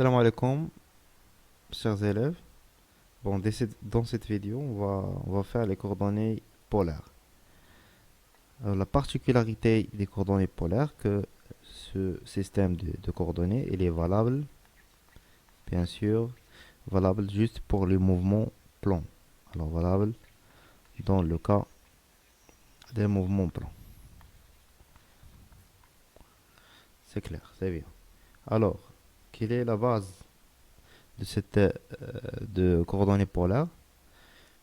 Salam alaikum, chers élèves. Bon, dans cette vidéo, on va faire les coordonnées polaires. Alors, la particularité des coordonnées polaires, que ce système de coordonnées, il est valable, bien sûr, valable juste pour les mouvements plans. Alors, valable dans le cas des mouvements plans. C'est clair, c'est bien. Alors, quelle est la base de cette de coordonnées polaires?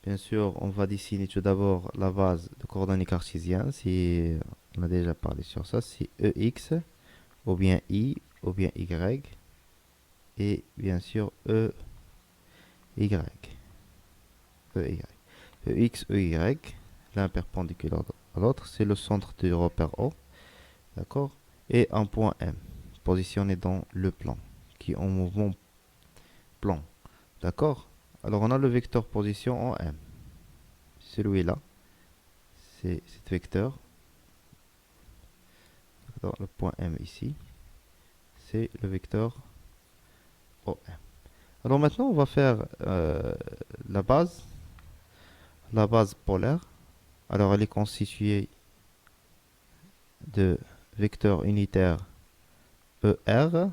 Bien sûr, on va dessiner tout d'abord la base de coordonnées cartésiennes. Si on a déjà parlé sur ça, c'est EX, ou bien I, ou bien Y, et bien sûr EY. EY. EX, EY, l'un perpendiculaire à l'autre, c'est le centre du repère O, d'accord? Et un point M, positionné dans le plan, qui est en mouvement plan, d'accord? Alors on a le vecteur position en M, celui-là, c'est cet vecteur. Le point M ici, c'est le vecteur OM. Alors maintenant, on va faire la base, la base polaire. Alors elle est constituée de vecteurs unitaires ER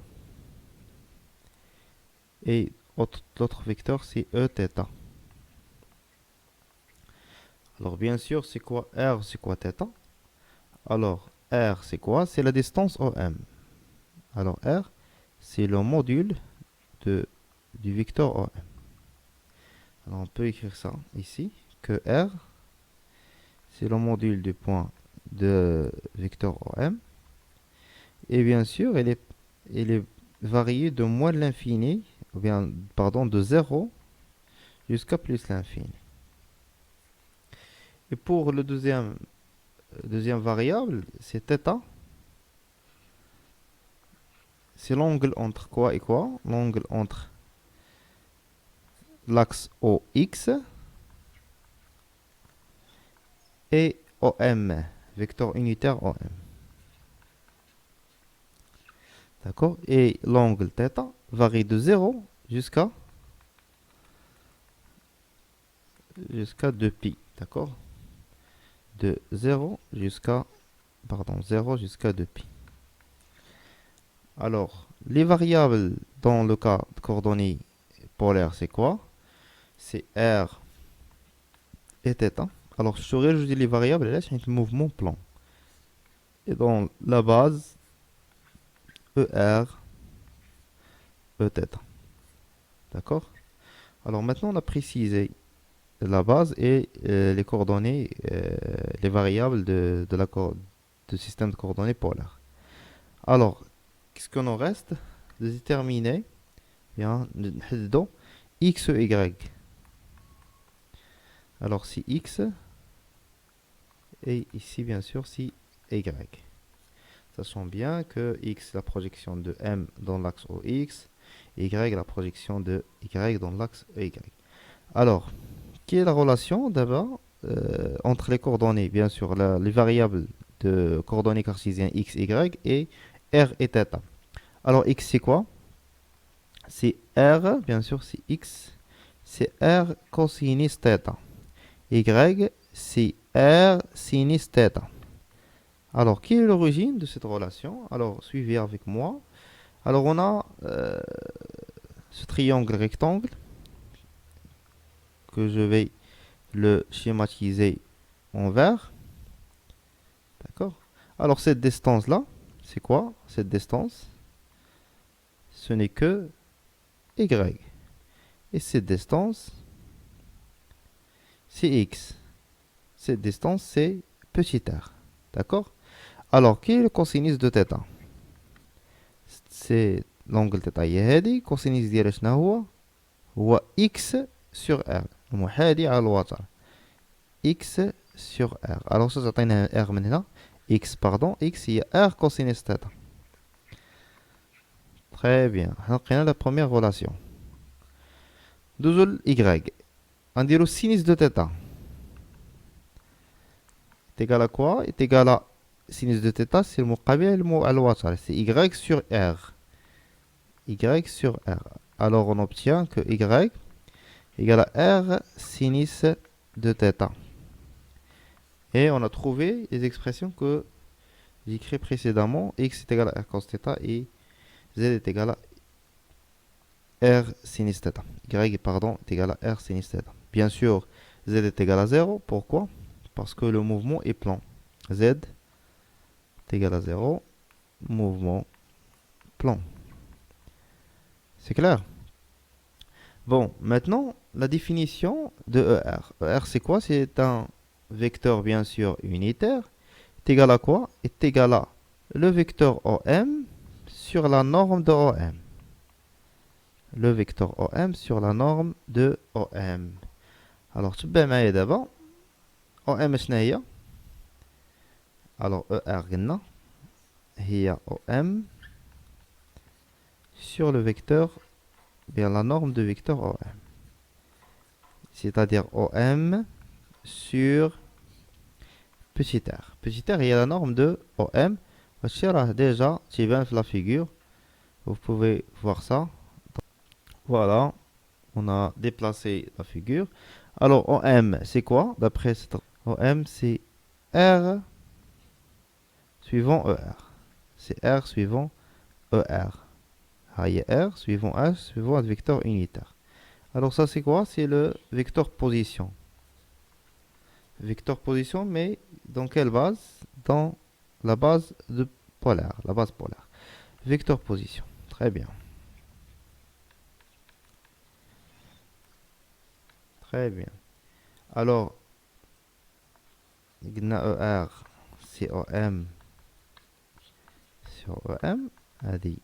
et l'autre vecteur c'est Eθ. Alors bien sûr, c'est quoi R, c'est quoi θ? Alors R, c'est quoi? C'est la distance OM. Alors R, c'est le module du vecteur OM. Alors on peut écrire ça ici, que R, c'est le module du point de vecteur OM. Et bien sûr, il est varié de moins l'infini, ou bien, pardon, de 0 jusqu'à plus l'infini. Et pour le deuxième variable, c'est θ. C'est l'angle entre quoi et quoi? L'angle entre l'axe OX et OM, vecteur unitaire OM. D'accord? Et l'angle θ varie de 0 jusqu'à 2π. D'accord? De 0 jusqu'à 2π. Alors, les variables dans le cas de coordonnées polaires, c'est quoi? C'est R et θ. Alors, je saurais ajouter les variables, là, c'est un mouvement plan. Et dans la base, ER, Eθ. D'accord? Alors, maintenant, on a précisé la base et les coordonnées, les variables du système de coordonnées polaires. Alors, qu'est-ce qu'on en reste? De déterminer bien, x et y. Alors, si x et ici, bien sûr, si y. Sachant bien que x est la projection de M dans l'axe OX, y la projection de Y dans l'axe EY. Alors, quelle est la relation d'abord entre les coordonnées, bien sûr, les variables de coordonnées cartésiennes x, y et r et θ? Alors, x c'est quoi? C'est r, bien sûr, c'est x, c'est r cosinus θ. Y, c'est r sinus θ. Alors, quelle est l'origine de cette relation? Alors, suivez avec moi. Alors, on a ce triangle rectangle que je vais le schématiser en vert. D'accord? Alors, cette distance-là, c'est quoi? Cette distance, ce n'est que Y. Et cette distance, c'est X. Cette distance, c'est petit r. D'accord? Alors, quel est le cosinus de θ? C'est l'angle θ هي هذه. cosinus ديالها شنو هو x sur r. المحاذي على الوتر. x sur r. Alors, ça تعطينا r من هنا. x, pardon. x هي r cosinus θ. Très bien. On a la première relation. دوزو y. نديرو sinus de θ. est égal à quoi? Est égal à sinus de θ, c'est le مقابل على الوتر. C'est y sur r. y sur r. Alors on obtient que y égale à r sinus de θ. Et on a trouvé les expressions que j'ai écrites précédemment. X est égal à r cos θ et z est égal à r sinus θ. Y, pardon, est égal à r sinus θ. Bien sûr, z est égal à 0. Pourquoi? Parce que le mouvement est plan. Z est égal à 0. Mouvement plan. C'est clair? Bon, maintenant, la définition de ER. ER, c'est quoi? C'est un vecteur, bien sûr, unitaire. Est égal à quoi? Est égal à le vecteur OM sur la norme de OM. Le vecteur OM sur la norme de OM. Alors, tu peux معايا d'abord. OM شنو هي؟ Alors, ER قلنا هي OM sur le vecteur, bien la norme de vecteur OM. C'est-à-dire OM sur petit r. Petit r est la norme de OM. Déjà, tu viens de la figure. Vous pouvez voir ça. Voilà, on a déplacé la figure. Alors, OM, c'est quoi? D'après cette OM, c'est R suivant ER. C'est R suivant ER. R suivant H suivant un vecteur unitaire. Alors ça, c'est quoi? C'est le vecteur position. Vecteur position, mais dans quelle base? Dans la base de polaire. La base polaire. Vecteur position. Très bien. Très bien. Alors, ER, c'est OM sur OM. هذه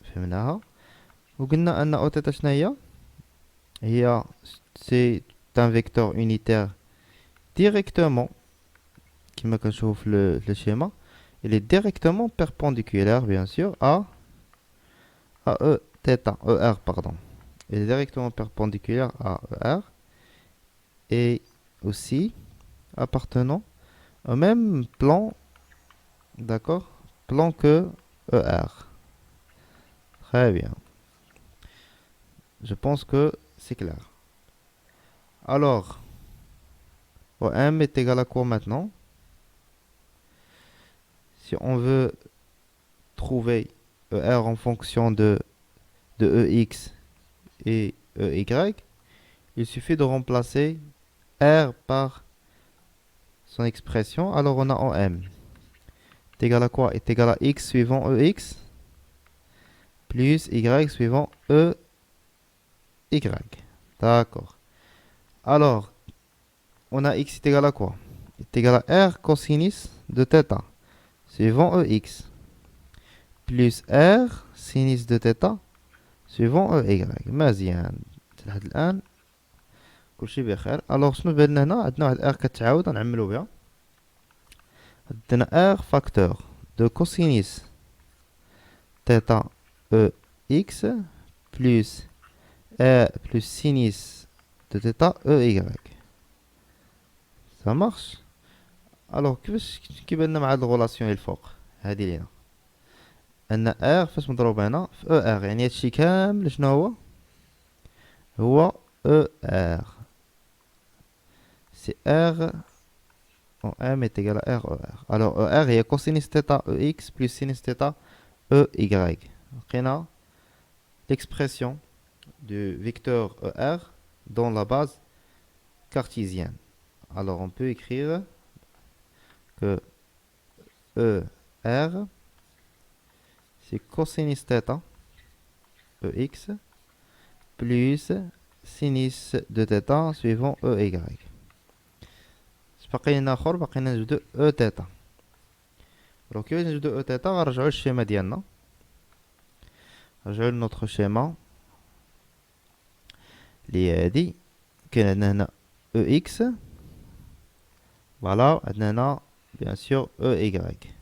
فهمناها. وقلنا أن أو تيتا شنو هي؟ c'est un vecteur unitaire directement كما كنشوف le schéma. Il est directement perpendiculaire, bien sûr, à E θ, ER, pardon. Il est directement perpendiculaire à ER et aussi appartenant au même plan, d'accord, plan que ER. Très bien. Je pense que c'est clair. Alors, OM est égal à quoi maintenant? Si on veut trouver ER en fonction de EX et EY, il suffit de remplacer R par son expression. Alors on a OM est égal à quoi? Est égal à X suivant EX plus Y suivant EY. D'accord. Alors, on a X est égal à quoi? Est égal à R cosinus de θ suivant EX plus R sinus de θ suivant EY. مزيان لحد الآن كلشي بخير. الوغ شنو بان هنا؟ عندنا واحد ار كتعاود نعملو بها. عندنا ار فاكتور دو كوسينيس θ او اكس بلس بلس سينيس دو θ او y. Ça marche. الوغ كيفاش كيبان لنا مع هاد الغولاسيون الفوق هادي لينا ان ار فاش مضروبه هنا في او ار، يعني هادشي كامل شنو هو او ار. C'est R en M est égal à R E R. Alors ER est cosinus θ EX plus sinus θ EY. On a l'expression du vecteur ER dans la base cartésienne. Alors on peut écrire que ER c'est cosinus θ EX plus sinus de θ suivant EY. باقي لنا اخر، باقي لنا نجبدو او تيتا. دونك كيفاش نجبدو او تيتا؟ غنرجعو للشيما ديالنا، نرجعو لنوتر شيما لي هادي. كاين عندنا هنا او اكس، فوالا، عندنا هنا بيان سور او ايكغيك.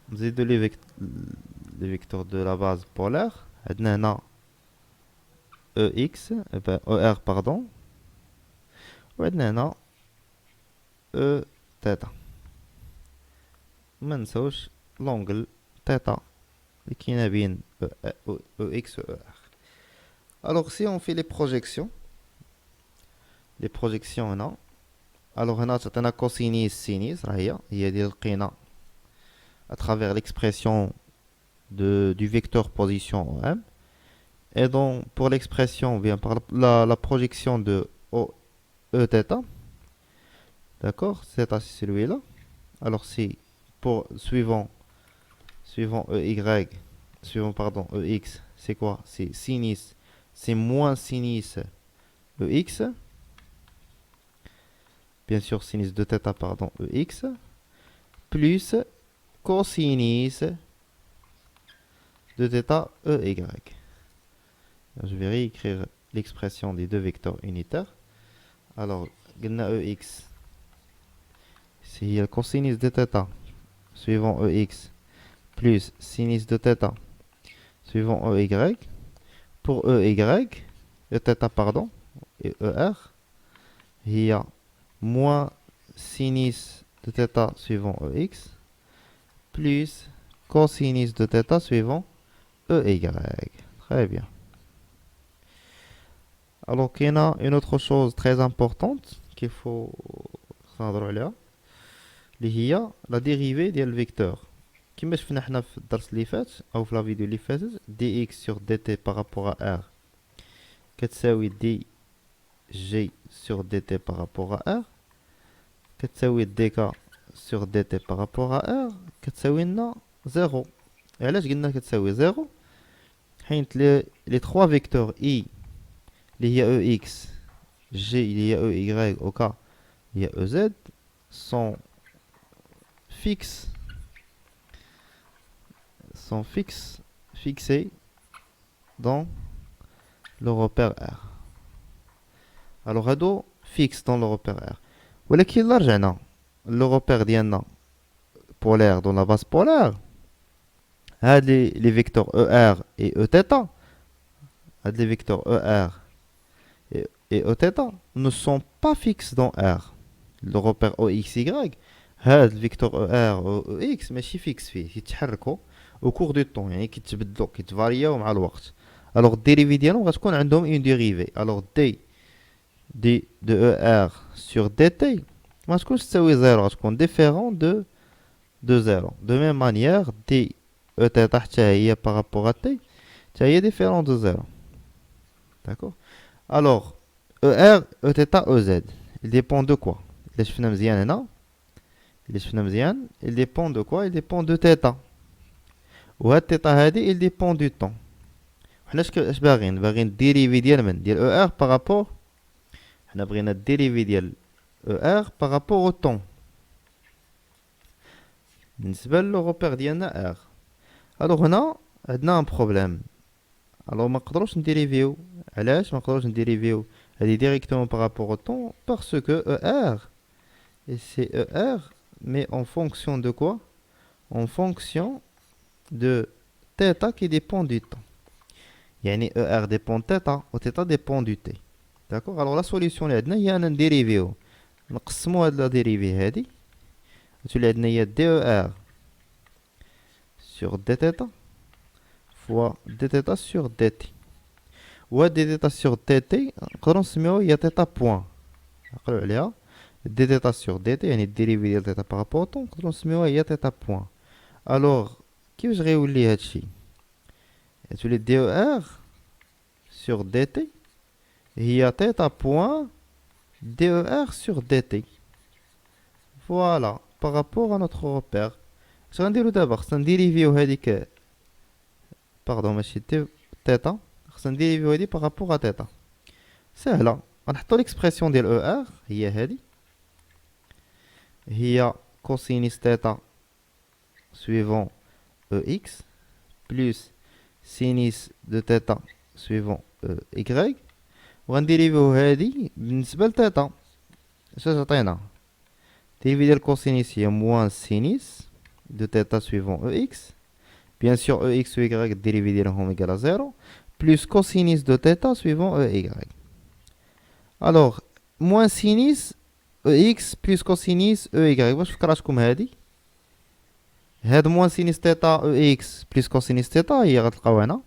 نزيدو لي فيكتور دو لا باز بولار. عندنا هنا او اكس او ار باردون، وعندنا هنا او تيتا. ما نساوش لونغل تيتا qui n'a bien EX, ER. Alors, si on fait les projections, non. Alors, on a cosinus, sinus, il y a des qina à travers l'expression du vecteur position OM. Et donc, pour l'expression, bien par la projection de E θ, d'accord, c'est celui-là. Alors, si pour suivant EY, suivant pardon, EX, c'est quoi? C'est sinus, c'est moins sinus EX, bien sûr sinus de θ, pardon, EX, plus cosinus de θ EY. Je vais réécrire l'expression des deux vecteurs unitaires. Alors, EX, c'est le cosinus de θ suivant EX plus sinus de θ suivant EY. Pour EY, Eθ pardon, et ER, il y a moins sinus de θ suivant EX plus cosinus de θ suivant EY. Très bien. Alors qu'il y a une autre chose très importante qu'il faut savoir là, اللي هي la dérivée ديال الفيكتور. كما شفنا حنا في الدرس اللي فات او في لا فيديو اللي فاتت دي اكس sur dt par rapport à r كتساوي دي جي sur dt par rapport à r كتساوي dk sur dt par rapport à r كتساوي لنا زيرو. علاش قلنا كتساوي زيرو؟ حيت لي 3 فيكتور i اللي هي ex g اللي هي ey au cas il y a ez sont fixés dans le repère R. Alors هادو fixe dans le repère R. ولكن إلا رجعنا le repère ديالنا polaire dans la base polaire, هاد les vecteurs ER et Eθ, هاد les vecteurs ER et Eθ ne sont pas fixes dans R. Le repère OXY, هاد الفيكتور ER و EX ماشي فيكس فيه، يتحركوا au cours du temps، يعني كيتبدلوا كيتفارياو مع الوقت. alors الديريفي ديالهم غتكون عندهم une dérivée. alors d de ER sur dt ما تكونش تساوي زيرو، غتكون différent de 0. de même manière d Eθ حتى هي par rapport à t حتى هي différent de 0. d'accord. alors ER Eθ EZ il dépend de quoi؟ إلا شفنا مزيان هنا، إلا شفنا مزيان il dépend de quoi؟ il dépend de θ. وهاد θ هادي il dépend du temps. حنا اش باغيين الديريفي ديال من ديال ER par rapport، حنا بغينا الديريفي ديال ER par rapport au temps بالنسبة لو روبير ديالنا R. الوغ هنا عندنا ان بروبليم. الوغ ما نقدروش نديريفيو. علاش ما نقدروش نديريفيو هادي ديريكتومون par rapport au temps؟ parce que ER et c'est ER mais en fonction de quoi؟ en fonction de θ qui dépend du temps. يعني ER dépend de θ و θ dépend du t. d'accord. alors la solution اللي عندنا هي نديريفيو، نقسمو هاد لا ديريفي هادي تولي عندنا هي دي ER sur dθ fois dθ sur dt. و دي θ sur dt نقدرو نسميوها هي θ بوان، نعقلو عليها dθ sur dt يعني الديريفي ديال θ بارابور طون نقدرو نسميوها هي θ بوان. الوغ كيفاش غيولي هادشي؟ تولي دي ER sur dt هي θ بوان دي ER sur dt. فوالا par rapport à notre repère. اش غنديرو دابا؟ خصنا نديريفيو هاديك باردون ماشي دي θ، خصنا نديريفيو هادي par rapport à θ. سهله، غنحطو ليكسبرسيون ديال ER هي هادي، هي cosinus θ suivant EX plus sinus de θ suivant EY. وغنديريفيو هادي بالنسبة لθ. اش تعطينا؟ dérivé ديال cosinus هي moins sinus de θ suivant EX. bien sûr EX و Y dérivé ديالهم égal à 0 plus cosinus de θ suivant EY. alors moins sinus EX plus cosinus EY واش فكراتكم هادي؟ هاد موان سينيس تيتا او اكس بلس كوسينيس تيتا هي غتلقاو هنا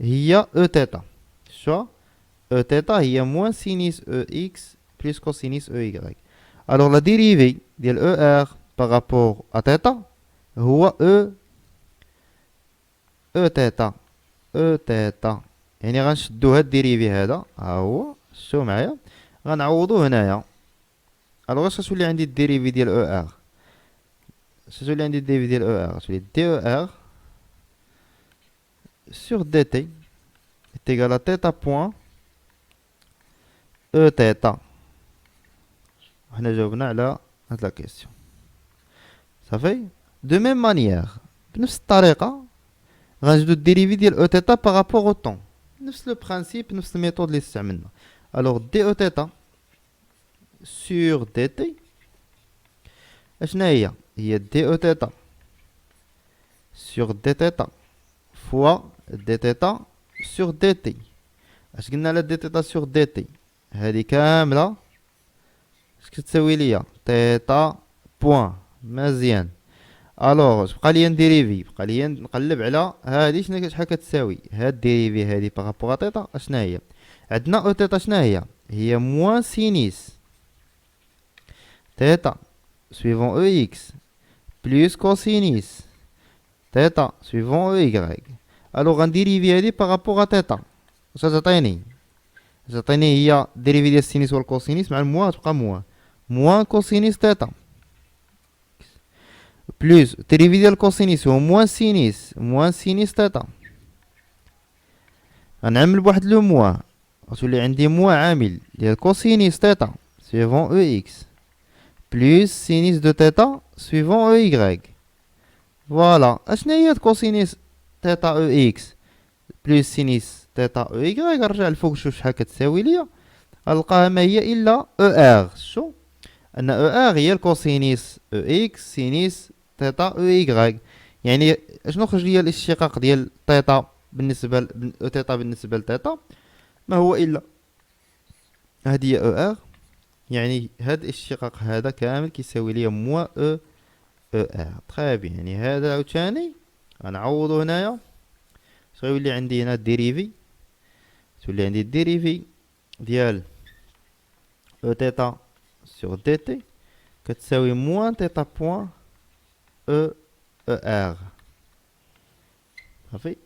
هي او تيتا. شو او تيتا هي موان سينيس او اكس بلس كوسينيس او y. الوغ لا ديريفي ديال او ار بارابور ا تيتا هو او تيتا. او تيتا يعني غنشدو هاد الديريفي هذا ها هو شتو معايا غنعوضو هنايا. الوغ اش غتولي عندي الديريفي ديال او ار؟ اش غتولي عندي الديريفي ديال او ار؟ غتولي دي او ار sur dt est égal à θ point e θ. حنا جاوبنا على هاد لا كيسيون صافي. دو ميم مانيير بنفس الطريقة غنجبدو الديريفي ديال او θ بارابور او طون. نفس لو برانسيب نفس الميثود اللي استعملنا. الوغ دي او θ sur dt اشنا هي؟ هي دي او θ sur dθ fois dθ sur dt. اش قلنا على dθ sur dt؟ هذه كاملة اش كتساوي ليا؟ تيتا بوان. مزيان. الوغ بقى ليا نديريفي بقى ليا نقلب على هادي شحال كتساوي هاد ديريفي هادي بارابور تيتا اشنا هي؟ عندنا او تيتا شنا هي؟ هي موان سينيس تيتا سويفون او اكس بلس كوسينيس تيتا سويفون او y. الوغ غنديريفي هادي بارابور تيتا اش تعطيني؟ تعطيني هي ديريفي ديال السينيس والكوسينيس مع الموان تبقى موان كوسينيس تيتا بلس ديريفي ديال الكوسينيس هو موان سينيس تيتا. غنعمل بواحد لو موان غتولي عندي موان عامل ديال كوسينيس تيتا سويفون او اكس بلس سينيس دو تيتا سويفون او y. فوالا اشنا هي كوسينيس تيتا او اكس بلس سينيس تيتا او y. نرجع الفوق نشوف شحال كتساوي ليا غنلقاها ما هي الا او ار. شو ان او ار هي الكوسينيس او اكس سينيس تيتا او y. يعني اشنو خرج ليا الاشتقاق ديال تيتا بالنسبه او تيتا بالنسبه لتيتا ما هو الا هذه هي او ار. يعني هاد الاشتقاق هذا كامل كيساوي ليا موا او ار. تري بيان. يعني هذا عاوتاني غنعوضو هنايا اش غيولي عندي هنا الديريفي تولي عندي الديريفي ديال او تيتا سور دي تي كتساوي موان تيتا بوان او ار. صافي.